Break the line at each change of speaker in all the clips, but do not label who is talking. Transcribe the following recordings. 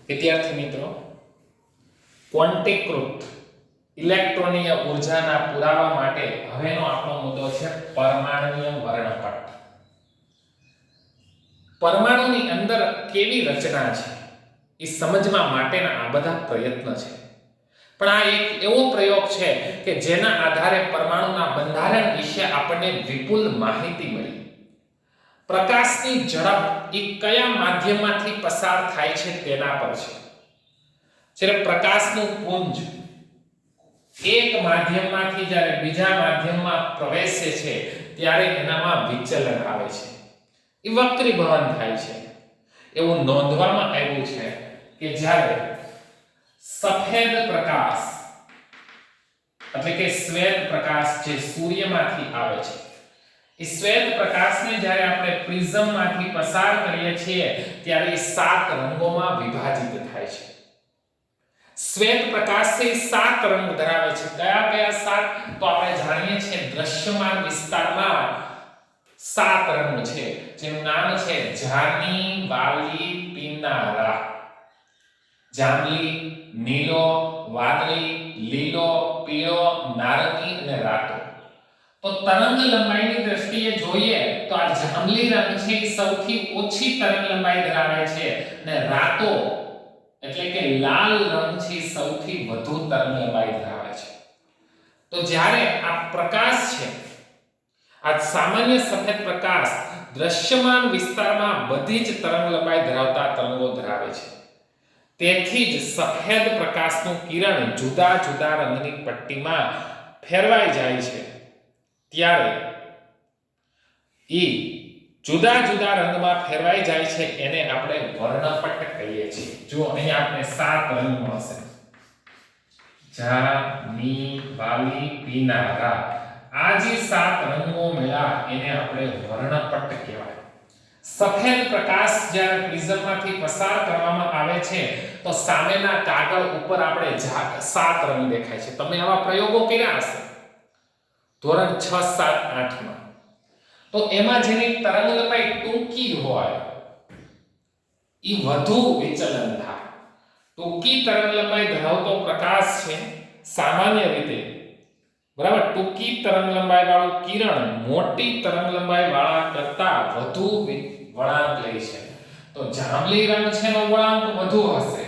વિદ્યાર્થી મિત્રો, ક્વોન્ટીકૃત ઇલેક્ટ્રોનીય ઉર્જાના પુરાવા માટે હવેનો આપણો મુદ્દો છે પરમાણુય વર્ણપટ. પરમાણુની અંદર કેવી રચના છે એ સમજવા માટેના આ બધા પ્રયત્ન છે. પણ આ એક એવો પ્રયોગ છે કે જેના આધારે પરમાણુના બંધારણ વિશે આપણને વિપુલ માહિતી મળી. પ્રકાશની ઝડપ એ કયા માધ્યમમાંથી પસાર થાય છે તેના પર છે. જ્યારે પ્રકાશનું પુંજ એક માધ્યમમાંથી જ્યારે બીજા માધ્યમમાં પ્રવેશે છે ત્યારે એનામાં વિચલન આવે છે, એ વક્રીભવન થાય છે. એવું નોંધવામાં આવ્યું છે કે જ્યારે સફેદ પ્રકાશ એટલે કે શ્વેત પ્રકાશ જે સૂર્યમાંથી આવે છે, એ શ્વેત પ્રકાશને જ્યારે આપણે પ્રિઝમમાંથી પસાર કરીએ છીએ ત્યારે એ 7 રંગોમાં વિભાજિત થાય છે. શ્વેત પ્રકાશ છે 7 રંગ ધરાવે છે. કયા કયા 7? તો આપણે જાણીએ છીએ દ્રશ્યમાન વિસ્તારમાં 7 રંગ છે, જેનું નામ છે જાની, વાલી, પીનારા. જાંબલી, નીલો, વાદળી, લીલો, પીળો, નારંગી અને રાતો. તો તરંગ લંબાઈની દ્રષ્ટિએ જોઈએ તો આ જાંબલી રંગ છે એ સૌથી ઓછી તરંગ લંબાઈ ધરાવે છે અને રાતો એટલે કે લાલ રંગ છે સૌથી વધુ તરંગ લંબાઈ ધરાવે છે. તો જ્યારે આ પ્રકાશ છે, આ સામાન્ય સફેદ પ્રકાશ દ્રશ્યમાન વિસ્તારમાં બધી જ તરંગ લંબાઈ ધરાવતા તરંગો ધરાવે છે. તેથી જ સફેદ પ્રકાશનું કિરણ જુદા જુદા રંગની પટ્ટીમાં ફેરવાઈ જાય છે ત્યારે એ જુદા જુદા રંગમાં ફેરવાઈ જાય છે એને આપણે વર્ણપટ કહીએ છીએ. જો અહીંયા આપણે 7 રંગ મળશે: જાની, વાલી, પીનારા. આ જે 7 રંગો મળ્યા એને આપણે વર્ણપટ કહેવાય. સફેદ પ્રકાશ જ્યારે પ્રિઝમમાંથી પસાર કરવામાં આવે છે તો સામેના કાગળ ઉપર આપણે 7 રંગ દેખાય છે. તમે આવા પ્રયોગો કર્યા હશે ધોરણ 6, 7, 8 માં. તો એમાં જેની તરંગ લંબાઈ ટૂંકી હોય એ વધુ વિચલન થાય. ટૂંકી તરંગ લંબાઈ ધરાવતો પ્રકાશ છે સામાન્ય રીતે બરાબર ટૂંકી તરંગ લંબાઈ વાળું કિરણ મોટી તરંગ લંબાઈ વાળા કરતા વધુ વળાંક લે છે. તો જાંબલી રંગ છે એનો વળાંક વધુ હશે,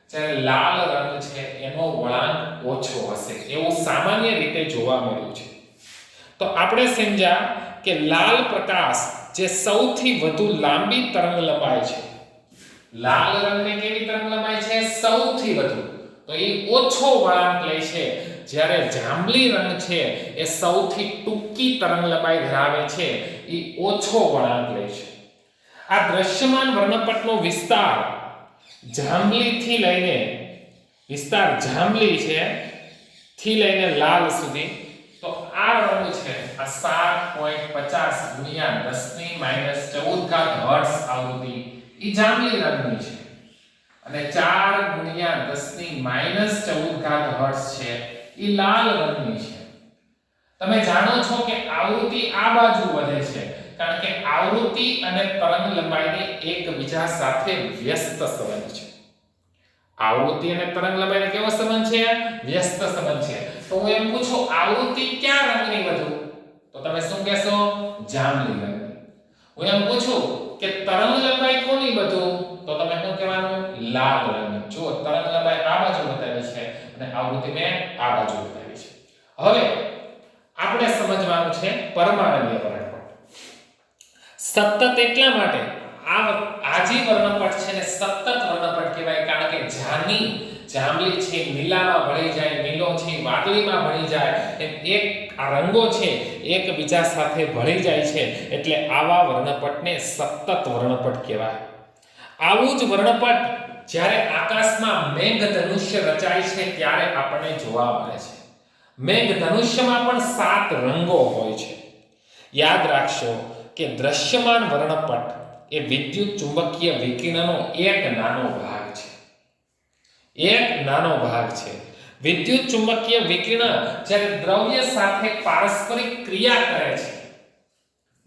જ્યારે લાલ રંગ છે એનો વળાંક ઓછો હશે. એવું સામાન્ય રીતે જોવા મળ્યું છે. તો આપણે સમજ્યા કે લાલ પ્રકાશ જે સૌથી વધુ લાંબી તરંગ લંબાઈ છે, લાલ રંગની કેવી તરંગ લંબાઈ છે? સૌથી વધુ. તો એ ઓછો વળાંક લે છે, જ્યારે જાંબલી રંગ છે એ સૌથી ટૂંકી તરંગ લંબાઈ ધરાવે છે, એ ઓછો વળાંક લે છે. આ દ્રશ્યમાન વર્ણપટનો વિસ્તાર જાંબલી થી લઈને થી લઈને લાલ સુધી, તો આ રંગ છે આ 7.50 ગુણ્યા 10⁻14 હર્ટ્ઝ આવૃત્તિ એ જાંબલી રંગની છે, અને 4 ગુણ્યા 10⁻14 હર્ટ્ઝ છે એ લાલ રંગની છે. તમે જાણો છો કે આવૃત્તિ આ બાજુ વધે છે કારણ કે આવૃત્તિ અને તરંગ લંબાઈની એકબીજા સાથે વ્યસ્ત સંબંધ છે. આવૃત્તિ અને તરંગ લંબાઈનો કેવો સંબંધ છે? વ્યસ્ત સંબંધ છે. તો હું એમ પૂછું આવૃત્તિ કયા રંગની વધુ? તો તમે શું કહેશો? જાંબલી રંગની. હું એમ પૂછું કે તરંગ લંબાઈ કોની વધુ? તો તમે શું કહેવાનું? લાલ રંગની. જો તરંગ લંબાઈ આ બાજુ બતાવી છે અને આવૃત્તિ મેં આ બાજુ બતાવી છે. હવે આપણે સમજવાનું છે પરમાણુય વર્ણપટ. સતત એટલા માટે આ જે વર્ણપટ છે ને સતત વર્ણપટ કહેવાય, કારણ કે જાંબલી છે નીલામાં ભળી જાય, નીલો છે વાદળીમાં ભળી જાય, એક આ રંગો છે એકબીજા સાથે ભળી જાય છે, એટલે આવા વર્ણપટને સતત વર્ણપટ કહેવાય. આવું જ વર્ણપટ જ્યારે આકાશમાં મેઘધનુષ્ય રચાય છે ત્યારે આપણને જોવા મળે છે. મેઘધનુષ્યમાં પણ 7 રંગો હોય છે. યાદ રાખશો કે દ્રશ્યમાન વર્ણપટ એ વિદ્યુત ચુંબકીય વિકિરણનો એક નાનો ભાગ છે. વિદ્યુત ચુંબકીય વિકિરણ જ્યારે દ્રવ્ય સાથે પારસ્પરિક ક્રિયા કરે છે,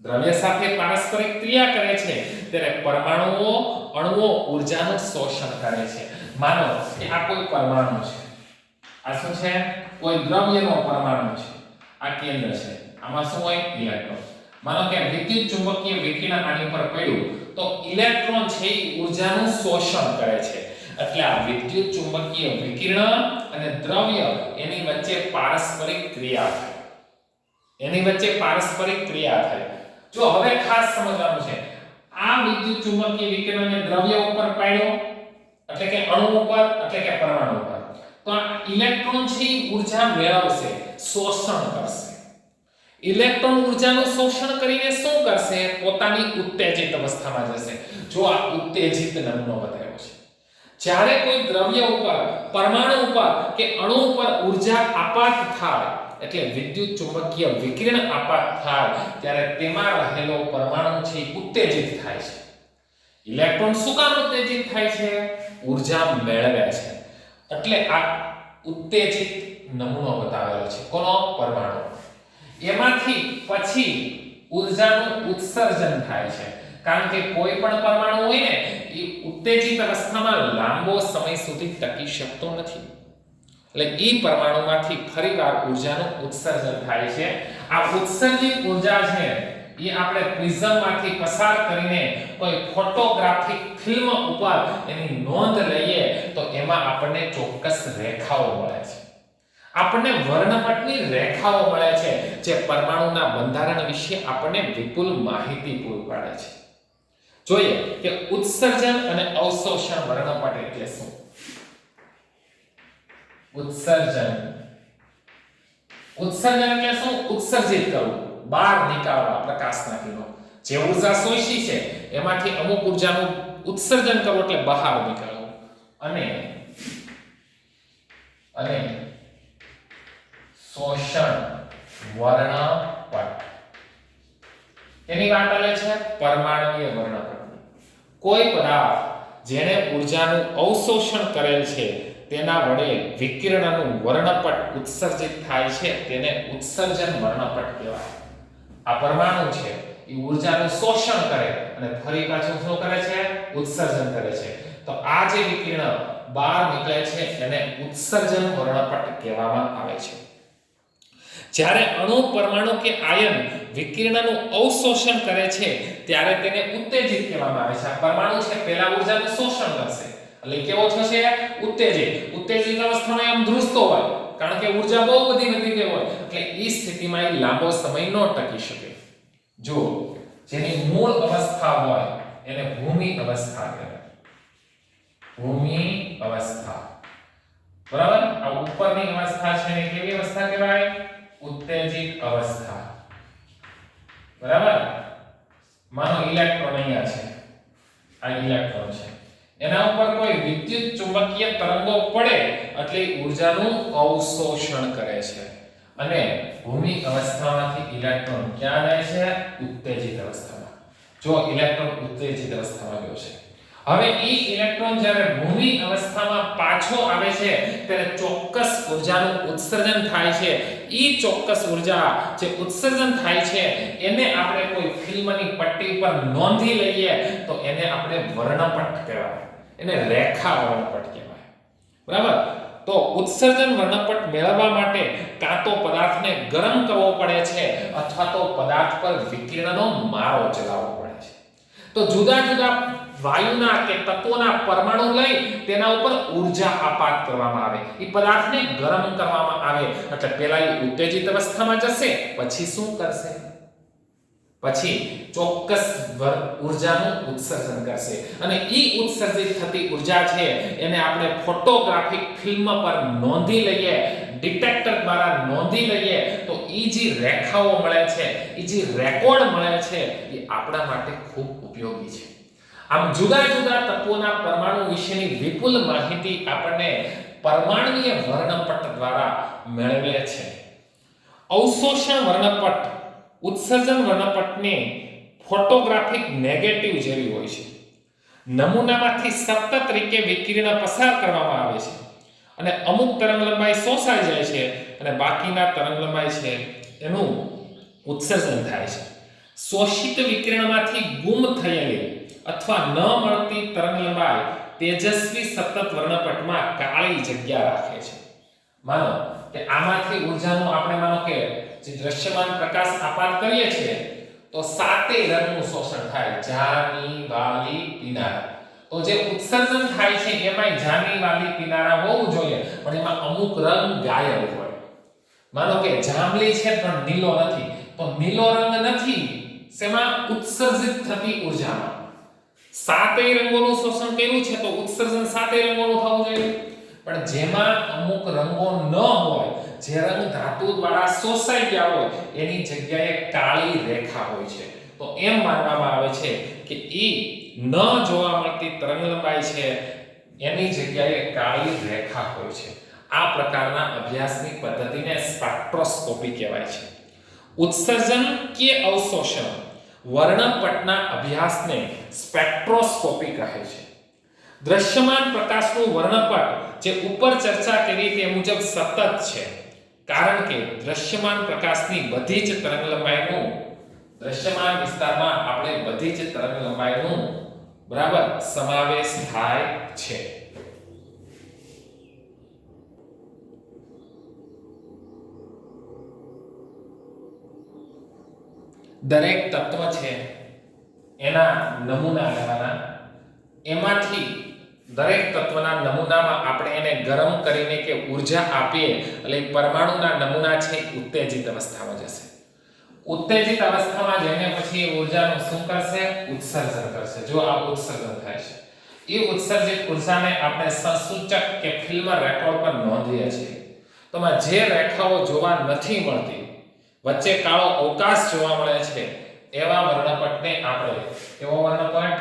દ્રવ્ય સાથે પારસ્પરિક ક્રિયા કરે છે ત્યારે પરમાણુઓ અણુઓ ઊર્જાનું શોષણ કરે છે. માનો કે આ કોઈ પરમાણુ છે, આ શું છે? કોઈ દ્રવ્યનો પરમાણુ છે, આ કેન્દ્ર છે, આમાં શું હોય? ઇલેક્ટ્રોન. માનો કે વિદ્યુત ચુંબકીય વિકિરણ આની પર પડ્યું તો ઇલેક્ટ્રોન છે એ ઊર્જાનું શોષણ કરે છે. એટલે આ વિદ્યુત ચુંબકીય વિકિરણ અને દ્રવ્ય એની વચ્ચે પારસ્પરિક ક્રિયા થાય. એની વચ્ચે પારસ્પરિક ક્રિયા થાય. જો હવે ખાસ સમજવાનું છે, આ વિદ્યુત ચુંબકીય વિકિરણને દ્રવ્ય ઉપર પાડ્યો એટલે કે અણુ ઉપર એટલે કે પરમાણુ ઉપર, તો આ ઇલેક્ટ્રોન છે ઊર્જા મેળવશે, શોષણ કરશે. ઇલેક્ટ્રોન ઊર્જાનું શોષણ કરીને શું કરશે? પોતાની ઉત્તેજિત અવસ્થામાં જશે. જો આ ઉત્તેજિત નમૂનો બતાવ્યો છે. જ્યારે કોઈ દ્રવ્ય ઉપર, પરમાણુ ઉપર કે અણુ ઉપર ઊર્જા આપાત થાય એટલે વિદ્યુત ચુંબકીય વિકિરણ આપાત થાય ત્યારે તેમાં રહેલો પરમાણુ છે ઉત્તેજિત થાય છે. ઇલેક્ટ્રોન શું કામ ઉત્તેજિત થાય છે? ઊર્જા મેળવે છે. એટલે આ ઉત્તેજિત નમૂનો બતાવેલો છે. કોનો? પરમાણુ. એમાંથી પછી ઊર્જાનું ઉત્સર્જન થાય છે. કારણ કે કોઈ પણ પરમાણુ હોય ને એ ઉત્તેજિત અવસ્થામાં લાંબો સમય સુધી ટકી શકતો નથી. એટલે એ પરમાણુમાંથી ફરીવાર ઊર્જાનું ઉત્સર્જન થાય છે. આ ઉત્સર્જિત ઊર્જા છે એ આપણે પ્રિઝમમાંથી પસાર કરીને કોઈ ફોટોગ્રાફિક ફિલ્મ ઉપર એની નોંધ લઈએ તો એમાં આપણને ચોક્કસ રેખાઓ મળે છે. આપણને વર્ણપટની રેખાઓ મળે છે જે પરમાણુના બંધારણ વિશે આપણને વિપુલ માહિતી પૂરી પાડે છે. જોઈએ કે ઉત્સર્જન અને અવશોષણ વર્ણપટ એટલે શું? ઉત્સર્જન એટલે શું? ઉત્સર્જિત કરવું, બહાર નીકાળવા પ્રકાશના કિરણો. જે ઊર્જા શોષી છે એમાંથી અમુક ઊર્જાનું ઉત્સર્જન કરવું એટલે બહાર નીકાળવું. અને શોષણ વર્ણપટ એની વાત આવે છે પરમાણુય વર્ણપટ. કોઈ પદાર્થ જેણે ઊર્જાનું અવશોષણ કરેલ છે તેના વડે વિકિરણનું વર્ણપટ ઉત્સર્જિત થાય છે તેને ઉત્સર્જન વર્ણપટ કહેવાય. આ પરમાણુ છે એ ઊર્જાનું શોષણ કરે અને ફરી પાછું શું કરે છે? ઉત્સર્જન કરે છે. તો આ જે વિકિરણ બહાર નીકળે છે એને ઉત્સર્જન વર્ણપટ કહેવામાં આવે છે. જ્યારે અણુ, પરમાણુ કે આયન વિકિરણનું અવશોષણ કરે છે ત્યારે તેને ઉત્તેજિત કહેવામાં આવે છે. આ પરમાણુ છે પહેલા ઊર્જાનું શોષણ કરશે એટલે કેવો થશે? ઉત્તેજિત. ઉત્તેજિત અવસ્થામાં એમ ધ્રુજતો હોય કારણ કે ઊર્જા બહુ બધી વધી ગઈ હોય એટલે એ સ્થિતિમાં એ લાંબો સમય ન ટકી શકે. જો જેની મૂળ અવસ્થા હોય એને ભૂમિ અવસ્થા કહેવાય. ભૂમિ અવસ્થા. બરાબર? આ ઉપરની અવસ્થા છે એને કેવી અવસ્થા કહેવાય? ઉત્તેજિત અવસ્થા. બરાબર? માનો ઇલેક્ટ્રોન અહીંયા છે, આ ઇલેક્ટ્રોન છે, એના ઉપર કોઈ વિદ્યુત ચુંબકીય તરંગો પડે એટલે ઊર્જાનું અવશોષણ કરે છે અને ભૂમિ અવસ્થામાંથી ઇલેક્ટ્રોન ક્યાં જાય છે? ઉત્તેજિત અવસ્થામાં. જો ઇલેક્ટ્રોન ઉત્તેજિત અવસ્થામાં ગયો છે. હવે એ ઇલેક્ટ્રોન જ્યારે ભૂમિ અવસ્થામાં પાછો આવે છે ત્યારે ચોક્કસ ઊર્જાનું ઉત્સર્જન થાય છે. એ ચોક્કસ ઊર્જા જે ઉત્સર્જન થાય છે એને આપણે કોઈ ફિલ્મની પટ્ટી પર નોંધી લઈએ તો એને આપણે વર્ણપટ કહેવાય. એને રેખા વર્ણપટ કહેવાય. બરાબર? તો ઉત્સર્જન વર્ણપટ મેળવવા માટે કાં તો પદાર્થને ગરમ કરવો પડે છે અથવા તો પદાર્થ પર વિકિરણનો મારો ચલાવવો પડે છે. તો જુદા જુદા વાયુના કે તત્વોના પરમાણુ લઈ તેના ઉપર ઊર્જા આપાત કરવામાં આવે. એ પદાર્થને ગરમ કરવામાં આવે એટલે પહેલા એ ઉત્તેજિત અવસ્થામાં જશે, પછી શું કરશે? પછી ચોક્કસ ઊર્જાનું ઉત્સર્જન કરશે અને એ ઉત્સર્જિત થતી ઊર્જા છે એને આપણે ફોટોગ્રાફિક ફિલ્મ પર નોંધી લઈએ, ડિટેક્ટર દ્વારા નોંધી લઈએ તો એ જે રેખાઓ મળે છે, એ જે રેકોર્ડ મળે છે એ આપણા માટે ખૂબ ઉપયોગી છે. આમ જુદા જુદા તત્વોના પરમાણુ વિશેની વિપુલ માહિતી આપણને પરમાણુય વર્ણપટ દ્વારા મેળવે છે. અવશોષણ વર્ણપટ ઉત્સર્જન વર્ણપટની ફોટોગ્રાફિક નેગેટિવ જેવી હોય છે. નમૂનામાંથી સતત રીતે વિકિરણ પસાર કરવામાં આવે છે અને અમુક તરંગલંબાઈ શોષાઈ જાય છે અને બાકીના તરંગલંબાઈ છે એનું ઉત્સર્જન થાય છે. શોષિત વિકિરણમાંથી ગુમ થયેલી અથવા ન મળતી તરંગલંબાઈ તેજસ્વી સતત વર્ણપટમાં કાળી જગ્યા રાખે છે. માનો કે આમાંથી ઊર્જાનું આપણે માનો કે જે દ્રશ્યમાન પ્રકાશ આપાત કરીએ છીએ તો સાતેય રંગનું શોષણ થાય, જાની, વાલી, પીનારા. તો જે ઉત્સર્જન થાય છે એમાં જાની, વાલી, પીનારા હોવું જોઈએ, પણ એમાં અમુક રંગ ગાયબ હોય. માનો કે જાંબલી છે પણ નીલો નથી, તો નીલો રંગ નથી શેમાં? ઉત્સર્જિત થતી ઊર્જામાં. સાતેય રંગોનું શોષણ કર્યું છે તો ઉત્સર્જન સાતેય રંગોનું થવું જોઈએ. પણ જેમાં અમુક રંગો ન હોય, જે રંગ ધાતુ દ્વારા શોષાઈ ગયા હોય એની જગ્યાએ કાળી રેખા હોય છે. તો એમ માનવામાં આવે છે કે ઈ ન જોવા મળતી તરંગલંબાઈ છે એની જગ્યાએ કાળી રેખા હોય છે. આ પ્રકારના અભ્યાસની પદ્ધતિને સ્પેક્ટ્રોસ્કોપી કહેવાય છે. ઉત્સર્જન કે અવશોષણ વર્ણપટના અભ્યાસને સ્પેક્ટ્રોસ્કોપી કહે છે. દ્રશ્યમાન પ્રકાશનું વર્ણપટ જે ઉપર ચર્ચા કરી તે મુજબ સતત છે, કારણ કે દ્રશ્યમાન પ્રકાશની બધી જ તરંગલંબાઈનું દ્રશ્યમાન વિસ્તારમાં આપણે બધી જ તરંગલંબાઈનું બરાબર સમાવેશ થાય છે. દરેક તત્વ છે એના નમૂના લેવાના, એમાંથી દરેક તત્વના નમૂનામાં આપણે એને ગરમ કરીને કે ઊર્જા આપીએ એટલે પરમાણુના નમૂના છે ઉત્તેજિત અવસ્થામાં જશે. ઉત્તેજિત અવસ્થામાં જઈને પછી ઊર્જાનું શું કરશે? ઉત્સર્જન કરશે. જો આ ઉત્સર્જન થાય છે, એ ઉત્સર્જિત ઊર્જાને આપણે સંસૂચક કે ફિલ્મ રેકોર્ડ પર નોંધીએ છીએ. તો જે રેખાઓ જોવા નથી મળતી, વચ્ચે કાળો અવકાશ જોવા મળે છે, એવા વર્ણપટને આપણે કેવો વર્ણપટ?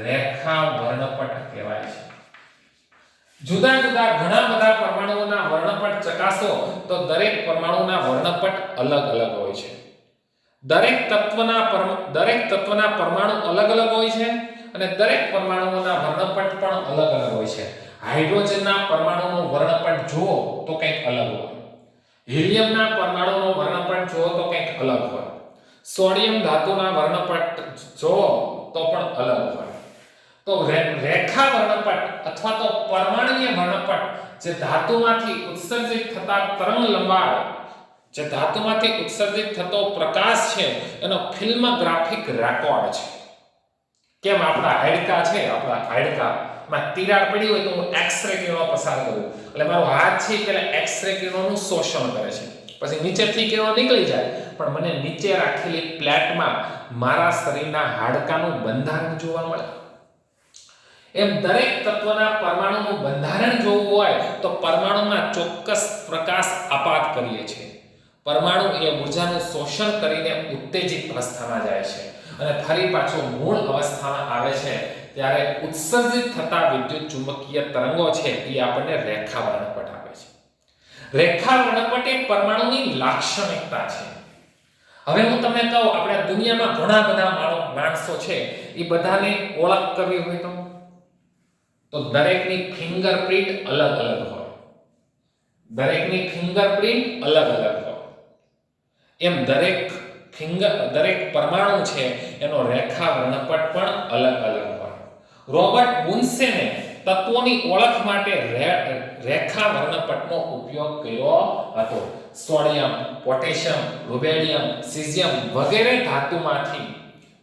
રેખા વર્ણપટ કહેવાય છે. જુદા જુદા ઘણા બધા પરમાણુઓના વર્ણપટ ચકાસો તો દરેક પરમાણુના વર્ણપટ અલગ અલગ હોય છે. દરેક તત્વના પરમાણુ અલગ અલગ હોય છે અને દરેક પરમાણુઓના વર્ણપટ પણ અલગ અલગ હોય છે. હાઇડ્રોજનના પરમાણુનો વર્ણપટ જુઓ તો કંઈક અલગ હોય, હિલિયમના પરમાણુનો વર્ણપટ જુઓ તો કંઈક અલગ હોય, સોડિયમ ધાતુના વર્ણપટ જુઓ તો પણ અલગ હોય. તો રેખા વર્ણપટ અથવા તો પરમાણુય વર્ણપટ જે ધાતુમાંથી ઉત્સર્જિત થતા તરંગલંબાઈ, જે ધાતુમાંથી ઉત્સર્જિત થતો પ્રકાશ છે એનો ફિલ્મગ્રાફિક રેકોર્ડ છે. કેમ આપણા હાડકા છે, આપણા હાડકામાં તિરાડ પડી હોય તો હું એક્સ-રે કિરણો પસાર કરું એટલે મારો હાથ છે પેલા એક્સ-રે કિરણોનું શોષણ કરે છે, પછી નીચેથી કિરણો નીકળી જાય પણ મને નીચે રાખેલી પ્લેટમાં મારા શરીરના હાડકાનું બંધારણ જોવા મળે. એમ દરેક તત્વના પરમાણુનું બંધારણ જોવું હોય તો પરમાણુમાં ચોક્કસ પ્રકાશ આપાત કરીએ છીએ. પરમાણુ એ ઊર્જાનું શોષણ કરીને ઉત્તેજિત અવસ્થામાં જાય છે અને ફરી પાછો મૂળ અવસ્થામાં આવે છે ત્યારે ઉત્સર્જિત થતા વિદ્યુત ચુંબકીય તરંગો છે એ આપણને રેખા વર્ણપટ આપે છે. રેખા વર્ણપટ એ પરમાણુની લાક્ષણિકતા છે. હવે હું તમને કહું, આપણે દુનિયામાં ઘણા બધા માણસો છે, એ બધાને ઓળખ કરવી હોય તો દરેકની ફિંગરપ્રિન્ટ અલગ અલગ હોય. દરેકની ફિંગરપ્રિન્ટ અલગ અલગ હોય. એમ દરેક પરમાણુ છે એનો રેખા વર્ણપટ પણ અલગ અલગ હોય. રોબર્ટ બુન્સેને તત્વોની ઓળખ માટે રેખા વર્ણપટનો ઉપયોગ કર્યો હતો. સોડિયમ, પોટેશિયમ, રુબેડિયમ, સીઝિયમ વગેરે ધાતુમાંથી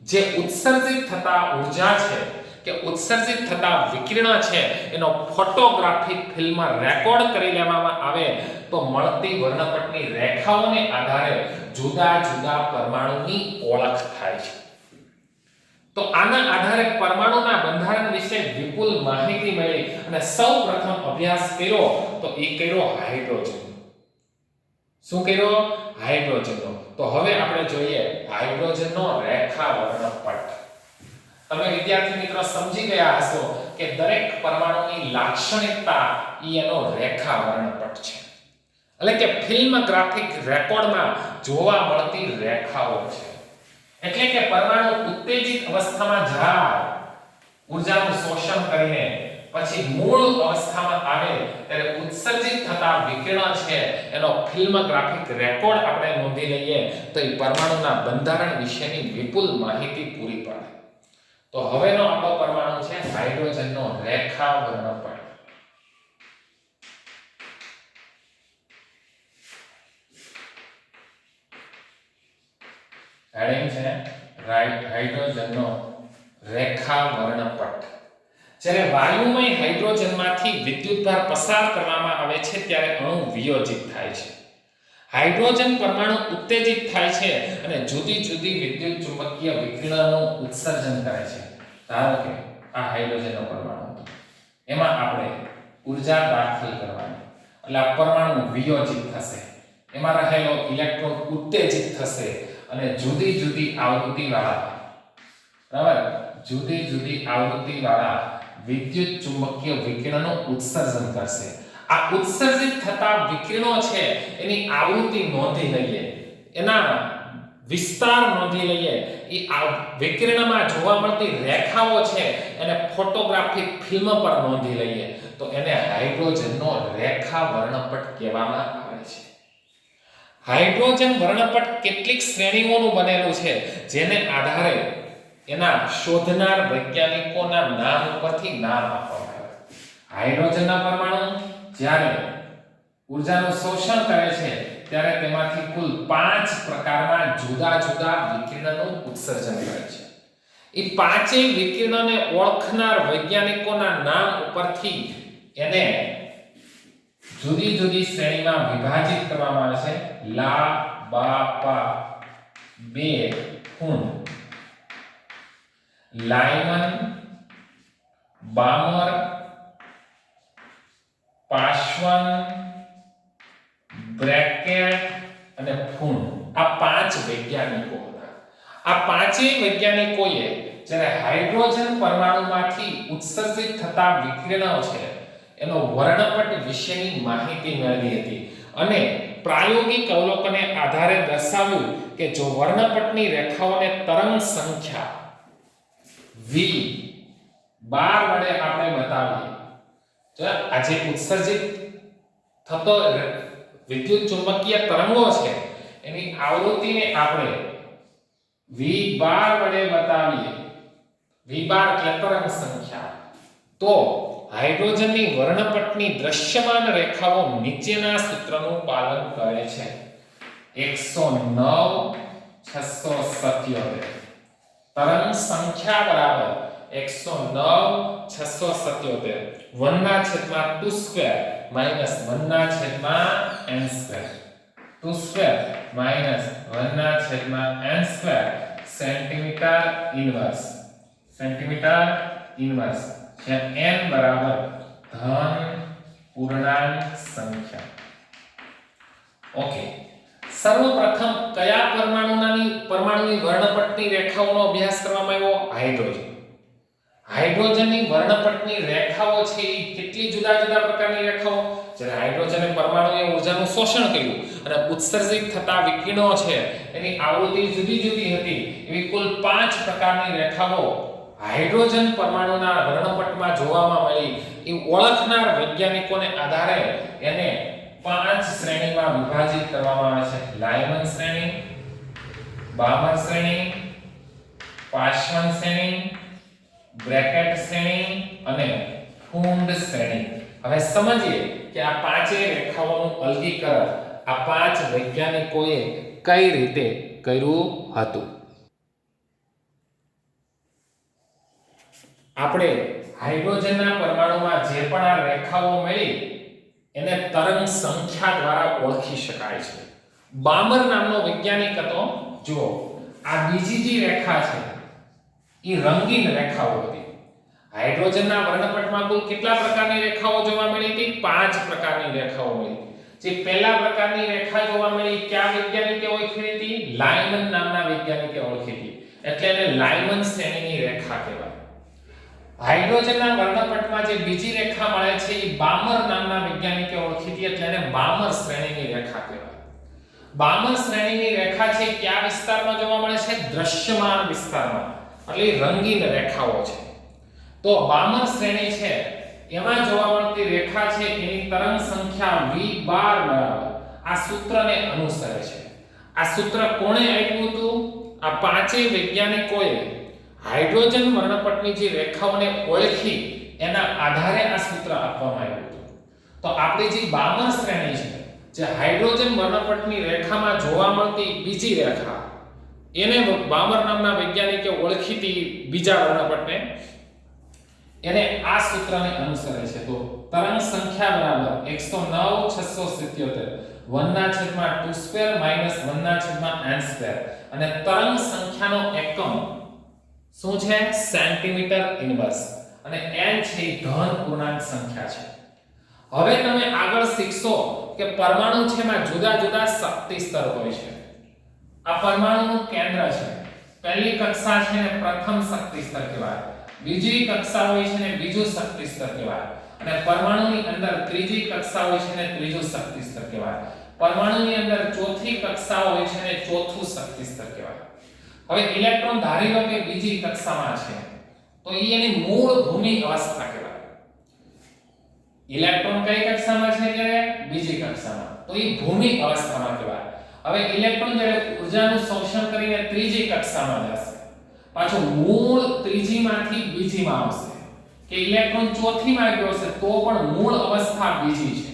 જે ઉત્સર્જિત થતા ઊર્જા છે કે ઉત્સર્જિત થતા વિકિરણ છે એનો ફોટોગ્રાફિક ફિલ્મ રેકોર્ડ કરી લેવામાં આવે તો મળતી વર્ણપટની રેખાઓને આધારે જુદા જુદા પરમાણુની ઓળખ થાય છે. તો આના આધારે પરમાણુના બંધારણ વિશે વિપુલ માહિતી મળી અને સૌપ્રથમ અભ્યાસ કર્યો તો એ કર્યો હાઇડ્રોજન. શું કર્યો? હાઇડ્રોજનનો. તો હવે આપણે જોઈએ હાઇડ્રોજનનો રેખા વર્ણપટ. તમે વિદ્યાર્થી મિત્રો સમજી ગયા હશો કે દરેક પરમાણુની લાક્ષણિકતા એનો રેખા વર્ણપટ છે, એટલે કે ફિલ્મગ્રાફિક રેકોર્ડમાં જોવા મળતી રેખાઓ છે. એટલે કે પરમાણુ ઉત્તેજિત અવસ્થામાં જાય, ઊર્જાનું શોષણ કરીને પછી મૂળ અવસ્થામાં આવે ત્યારે ઉત્સર્જિત થતા વિકિરણ છે એનો ફિલ્મગ્રાફિક રેકોર્ડ આપણે નોંધી લઈએ તો એ પરમાણુના બંધારણ વિશેની વિપુલ માહિતી પૂરી પાડે. તો હવેનો આપણો પરમાણુ છે હાઇડ્રોજનનો રેખા વર્ણપટ. હેડિંગ છે હાઇડ્રોજનનો રેખા વર્ણપટ. જ્યારે વાયુમય હાઇડ્રોજનમાંથી વિદ્યુતભાર પસાર કરવામાં આવે છે ત્યારે અણુ વિયોજિત થાય છે. હાઇડ્રોજન પરમાણુ ઉત્તેજિત થાય છે અને જુદી જુદી વિદ્યુત ચુંબકીય વિકિરણનું ઉત્સર્જન કરે છે. ધારો કે આ હાઇડ્રોજનનો પરમાણુ હતો, એમાં આપણે ઊર્જા દાખલ કરવાની, એટલે આ પરમાણુ વિયોજિત થશે, એમાં રહેલો ઇલેક્ટ્રોન ઉત્તેજિત થશે અને જુદી જુદી આવૃત્તિવાળા, બરાબર, જુદી જુદી આવૃત્તિવાળા વિદ્યુત ચુંબકીય વિકિરણનું ઉત્સર્જન કરશે. આ ઉત્સર્જિત થતા વિકિરણો છે એની આવૃત્તિ નોંધી લઈએ, એના વિસ્તાર નોંધી લઈએ, એ વિકિરણમાં જોવા મળતી રેખાઓ છે એને ફોટોગ્રાફિક ફિલ્મ પર નોંધી લઈએ તો એને હાઇડ્રોજનનો રેખા વર્ણપટ કહેવામાં આવે છે. હાઇડ્રોજન વર્ણપટ કેટલીક શ્રેણીઓનું બનેલું છે જેને આધારે એના શોધનાર વૈજ્ઞાનિકોના નામ ઉપરથી નામ આપવામાં આવે. હાઇડ્રોજનના પરમાણુ જ્યારે ઊર્જાનું શોષણ કરે છે ત્યારે તેમાંથી કુલ 5 પ્રકારના જુદા જુદા વિકિરણનું ઉત્સર્જન કરે છે. એ પાંચેય વિકિરણને ઓળખનાર વૈજ્ઞાનિકોના નામ ઉપરથી એને જુદી જુદી શ્રેણીમાં વિભાજિત કરવામાં આવે છે. લા, બા, પા, બે, ખૂણ, લાયમન, બામર, પાશ્વન, બ્રેકેટ અને ફૂન. આ 5 વૈજ્ઞાનિકો હતા. આ પાંચેય વૈજ્ઞાનિકોએ જ્યારે હાઇડ્રોજન પરમાણુમાંથી ઉત્સર્જિત થતા વિકિરણો છે એનો વર્ણપટ વિશેની માહિતી મેળવી હતી અને પ્રાયોગિક અવલોકને આધારે દર્શાવ્યું કે જો વર્ણપટની રેખાઓને તરંગ સંખ્યા v12 વડે આપણે બતાવીએ તો આજે ઉત્સર્જિત થતો વિદ્યુત ચુંબકીય તરંગો છે એની આવૃત્તિને આપણે v12 વડે બતાવીએ, v12 એટલે તરંગ સંખ્યા, તો હાઇડ્રોજનની વર્ણપટની દ્રશ્યમાન રેખાઓ નીચેના સૂત્રનું પાલન કરે છે. 109 677 તરંગ સંખ્યા બરાબર 109 677 1/2² minus 1/n², 2² minus 1/n² centimetre inverse છે. n બરાબર ધન પૂર્ણાંક સંખ્યા. ઓકે, સર્વપ્રથમ કયા પરમાણુની વર્ણપટની રેખાઓનો અભ્યાસ કરવામાં આવ્યો? હાઇડ્રોજન. હાઇડ્રોજનની વર્ણપટની રેખાઓ છે એ કેટલી જુદા જુદા પ્રકારની રેખાઓ? જ્યારે હાઇડ્રોજન પરમાણુએ ઊર્જાનું શોષણ કર્યું અને ઉત્સર્જિત થતા વિકિરણો છે એની આવૃત્તિ જુદી જુદી હતી, એવી કુલ 5 પ્રકારની રેખાઓ હાઇડ્રોજન પરમાણુના વર્ણપટમાં જોવામાં મળી. એ ઓળખનાર વૈજ્ઞાનિકોને આધારે એને 5 શ્રેણીમાં વિભાજિત કરવામાં આવે છે. લાયમન શ્રેણી, બામર શ્રેણી, પાશ્વન શ્રેણી, બ્રેકેટ શ્રેણી અને ફૂંડ શ્રેણી. હવે સમજીએ કે આ પાંચેય રેખાઓનું અલગીકરણ આ 5 વૈજ્ઞાનિકોએ કઈ રીતે કર્યું હતું. આપણે હાઇડ્રોજનના પરમાણુમાં જે પણ આ રેખાઓ મળી એને તરંગ સંખ્યા દ્વારા ઓળખી શકાય છે. બામર નામનો વૈજ્ઞાનિક હતો. જુઓ, આ બીજી જે રેખા છે એ રંગીન રેખાઓ હતી. હાઇડ્રોજનના વર્ણપટમાં કુલ કેટલા પ્રકારની રેખાઓ જોવા મળી હતી? 5 પ્રકારની રેખાઓ મળી. જે પહેલા પ્રકારની રેખા જોવા મળી કયા વૈજ્ઞાનિકે ઓળખી હતી? લાયમન નામના વૈજ્ઞાનિકે ઓળખી હતી, એટલે એને લાયમન શ્રેણીની રેખા કહેવાય. હાઇડ્રોજનના વર્ણપટમાં જે બીજી રેખા મળે છે એ બામર નામના વૈજ્ઞાનિકે ઓળખી હતી, એટલે એને બામર શ્રેણીની રેખા કહેવાય. બામર શ્રેણીની રેખા છે કયા વિસ્તારમાં જોવા મળે છે? દ્રશ્યમાન વિસ્તારમાં, એટલે રંગીન રેખાઓ છે. તો બામર શ્રેણી છે એમાં જોવા મળતી રેખા છે એની તરંગ સંખ્યા v બાર બરાબર આ સૂત્રને અનુસરે છે. આ સૂત્ર કોણે આપ્યું હતું? આ પાંચેય વૈજ્ઞાનિકોએ હાઇડ્રોજન વર્ણપટની જે રેખાઓને ઓળખી એના આધારે આ સૂત્ર આપવામાં આવ્યું હતું. તો આપણી જે બામર શ્રેણી છે, જે હાઇડ્રોજન વર્ણપટની રેખામાં જોવા મળતી બીજી રેખા, એને બામર નામના વૈજ્ઞાનિકે ઓળખી હતી બીજા વર્ણપટને, એને આ સૂત્રને અનુસરે છે. તો તરંગ સંખ્યા બરાબર 109,677 1/2² માઈનસ 1/n² અને તરંગ સંખ્યાનો એકમ શું છે? સેન્ટીમીટર ઇન્વર્સ અને n છે ધન પૂર્ણાંક સંખ્યા છે. હવે તમે આગળ શીખશો કે પરમાણુ છે માં જુદા જુદા શક્તિ સ્તર હોય છે. આ પરમાણુનું કેન્દ્ર છે. પહેલી કક્ષા છે ને પ્રથમ શક્તિ સ્તર કહેવાય, બીજી કક્ષા હોય છે ને બીજું શક્તિ સ્તર કહેવાય, અને પરમાણુની અંદર ત્રીજી કક્ષા હોય છે ને ત્રીજું શક્તિ સ્તર કહેવાય. પરમાણુની અંદર ચોથી કક્ષા હોય છે ને ચોથું શક્તિ સ્તર કહેવાય. હવે ઇલેક્ટ્રોન ધારી લો કે બીજી કક્ષામાં છે, તો એની મૂળ ભૂમિ અવસ્થા કહેવાય. ઇલેક્ટ્રોન કઈ કક્ષામાં છે? ત્યારે બીજી કક્ષામાં, તો એ ભૂમિ અવસ્થામાં કહેવાય. હવે ઇલેક્ટ્રોન જ્યારે ઊર્જાનું શોષણ કરીને ત્રીજી કક્ષામાં જશે, પાછો મૂળ ત્રીજીમાંથી બીજીમાં આવશે, કે ઇલેક્ટ્રોન ચોથીમાં ગયો છે તો પણ મૂળ અવસ્થા બીજી છે.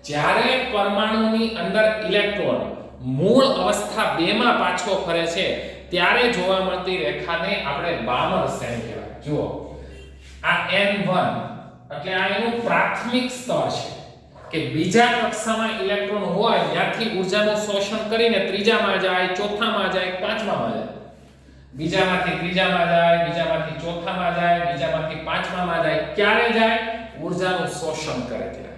જ્યારે પરમાણુની અંદર ઇલેક્ટ્રોન મૂળ અવસ્થા 2 માં પાછો ફરે છે ત્યારે જોવા મળતી રેખાને આપણે બામર શ્રેણી કહેવાય. જુઓ, આ n1 એટલે આ એનું પ્રાથમિક સ્તર છે કે બીજા કક્ષામાં ઇલેક્ટ્રોન હોય ત્યાંથી ઊર્જાનું શોષણ કરીને ત્રીજામાં જાય, ચોથામાં જાય, પાંચમામાં જાય, બીજામાંથી ત્રીજામાં જાય, બીજામાંથી ચોથામાં જાય, બીજામાંથી પાંચમામાં જાય. ક્યારે જાય? ઊર્જાનું શોષણ કરે ત્યારે.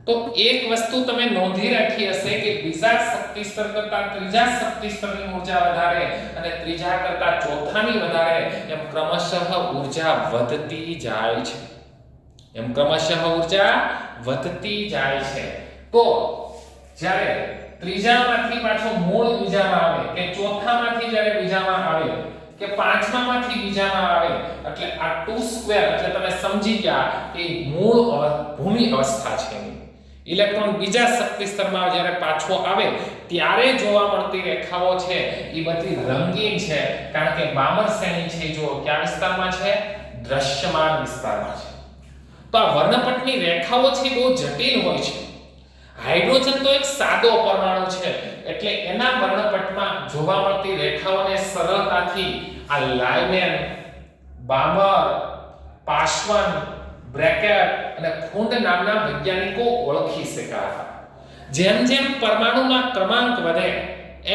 તો એક વસ્તુ તમે નોંધી રાખી હશે કે બીજા શક્તિ સ્તર કરતા ત્રીજા શક્તિ સ્તરની ઊર્જા વધારે અને ત્રીજા કરતા ચોથાની વધારે, એમ ક્રમશઃ ઊર્જા વધતી જાય છે. એમ ક્રમશઃ ઊર્જા વધતી જાય છે. તો જ્યારે ત્રીજામાંથી પાછો મૂળ બીજામાં આવે, કે ચોથામાંથી જ્યારે બીજામાં આવે, કે પાંચમામાંથી બીજામાં આવે, એટલે આ 2² એટલે તમે સમજી ગયા કે મૂળ ભૂમિ અવસ્થા છે. ઇલેક્ટ્રોન બીજા શક્તિ સ્તરમાં જ્યારે પાછો આવે ત્યારે જોવા મળતી રેખાઓ છે એ બધી રંગીન છે, કારણ કે બામર શ્રેણી છે જો કયા વિસ્તારમાં છે? દ્રશ્યમાન વિસ્તારમાં છે. તો આ વર્ણપટની રેખાઓ છે બહુ જટિલ હોય છે. હાઇડ્રોજન તો એક સાદો પરમાણુ છે, એટલે એના વર્ણપટમાં જોવા મળતી રેખાઓને સરળતાથી આ લાઇમેન, બામર, પાશ્વન, બ્રેકેટ અને ફુંડ નામના વૈજ્ઞાનિકો ઓળખી શક્યા. જેમ જેમ પરમાણુમાં ક્રમાંક વધે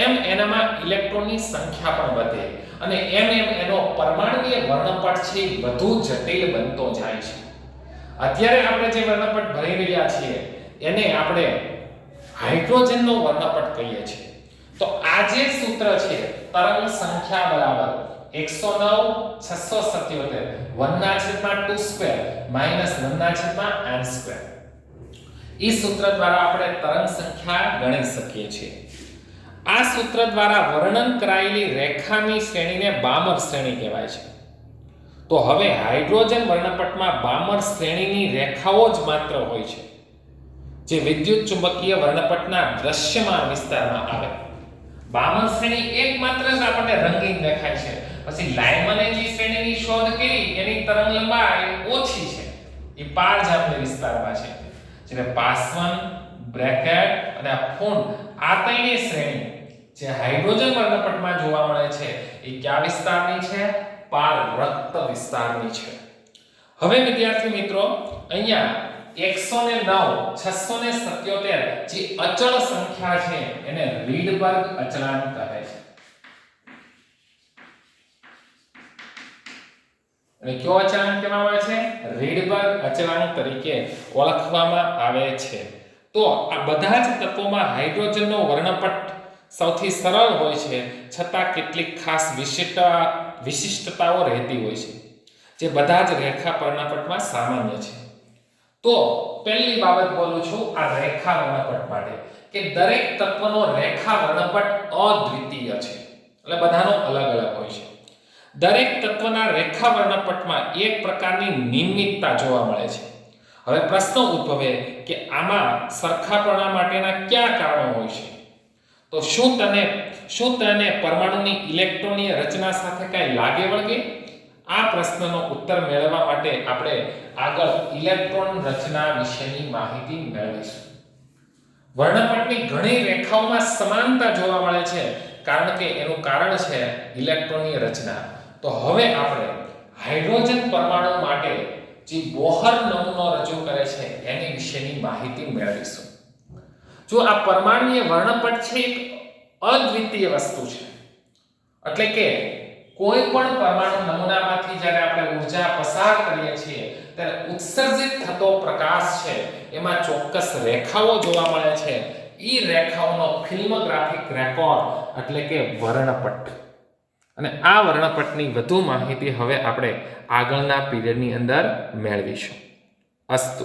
એમ એનામાં ઇલેક્ટ્રોનની સંખ્યા પણ વધે અને એમ એમ એનો પરમાણુય વર્ણપટ છે વધુ જટિલ બનતો જાય છે. અત્યારે આપણે જે વર્ણપટ ભણી રહ્યા છીએ એને આપણે હાઇડ્રોજનનો વર્ણપટ કહીએ છીએ. તો આ જે સૂત્ર છે તરંગ સંખ્યા બરાબર 109,677 1/2² માઈનસ 1/n². ઈ સૂત્ર દ્વારા આપણે તરંગ સંખ્યા ગણી શકીએ છીએ. આ સૂત્ર દ્વારા વર્ણન કરાયેલી રેખાની શ્રેણીને બામર શ્રેણી કહેવાય છે. તો હવે હાઇડ્રોજન વર્ણપટમાં બામર શ્રેણીની રેખાઓ જ માત્ર હોય છે, જે વિદ્યુત ચુંબકીય વર્ણપટના દ્રશ્યમાન વિસ્તારમાં આવે. બામર શ્રેણી એકમાત્ર જ આપણને રંગીન દેખાય છે. પછી લાઇમને જે શ્રેણીની શોધ કરી એની તરંગ લંબાઈ ઓછી છે, એ પારજાંબલી વિસ્તારમાં છે. જ્યારે પાશ્વન, બ્રેકેટ અને ફુંડ આ ત્રણેય શ્રેણી જે હાઇડ્રોજન વર્ણપટમાં જોવા મળે છે એ કયા વિસ્તારની છે? પાર રક્ત વિસ્તારની છે. હવે વિદ્યાર્થી મિત્રો, અહીંયા 109,677 જે અચળ સંખ્યા છે એને રીડબર્ગ અચળાંક કહે છે. અને કયો અચળાંક કહેવામાં આવે છે? રીડબર્ગ અચળાંક તરીકે ઓળખવામાં આવે છે. તો આ બધા જ તત્વોમાં હાઇડ્રોજનનો વર્ણપટ સૌથી સરળ હોય છે, છતાં કેટલીક ખાસ વિશિષ્ટતાઓ રહેતી હોય છે જે બધા જ રેખા વર્ણપટમાં સામાન્ય છે. તો પહેલી બાબત બોલું છું આ રેખા વર્ણપટ માટે, કે દરેક તત્વનો રેખા વર્ણપટ અદ્વિતીય છે, એટલે બધાનો અલગ અલગ હોય છે. દરેક તત્વના રેખા વર્ણપટમાં એક પ્રકારની નિયમિતતા જોવા મળે છે. હવે પ્રશ્ન ઉદ્ભવે કે આમાં સરખાપણા માટેના કયા કારણો હોય છે? તો શું તેને પરમાણુની ઇલેક્ટ્રોનીય રચના સાથે કાંઈ લાગે વળગે? આ પ્રશ્નનો ઉત્તર મેળવવા માટે આપણે આગળ ઇલેક્ટ્રોન રચના વિશેની માહિતી મેળવીશું. વર્ણપટની ઘણી રેખાઓમાં સમાનતા જોવા મળે છે, કારણ કે એનું કારણ છે ઇલેક્ટ્રોનીય રચના. તો હવે આપણે હાઇડ્રોજન પરમાણુ માટે જે બોહર નમૂનો રજૂ કરે છે એની વિશેની માહિતી મેળવીશું. જો આ પરમાણુય વર્ણપટ છે એક અદ્વિતીય વસ્તુ છે, એટલે કે કોઈ પણ પરમાણુ નમૂનામાંથી જ્યારે આપણે ઊર્જા પસાર કરીએ છીએ ત્યારે ઉત્સર્જિત થતો પ્રકાશ છે એમાં ચોક્કસ રેખાઓ જોવા મળે છે. એ રેખાઓનો ફિલ્મોગ્રાફિક રેકોર્ડ એટલે કે વર્ણપટ. અને આ વર્ણપટની વધુ માહિતી હવે આપણે આગળના પીરિયડની અંદર મેળવીશું. અસ્તુ.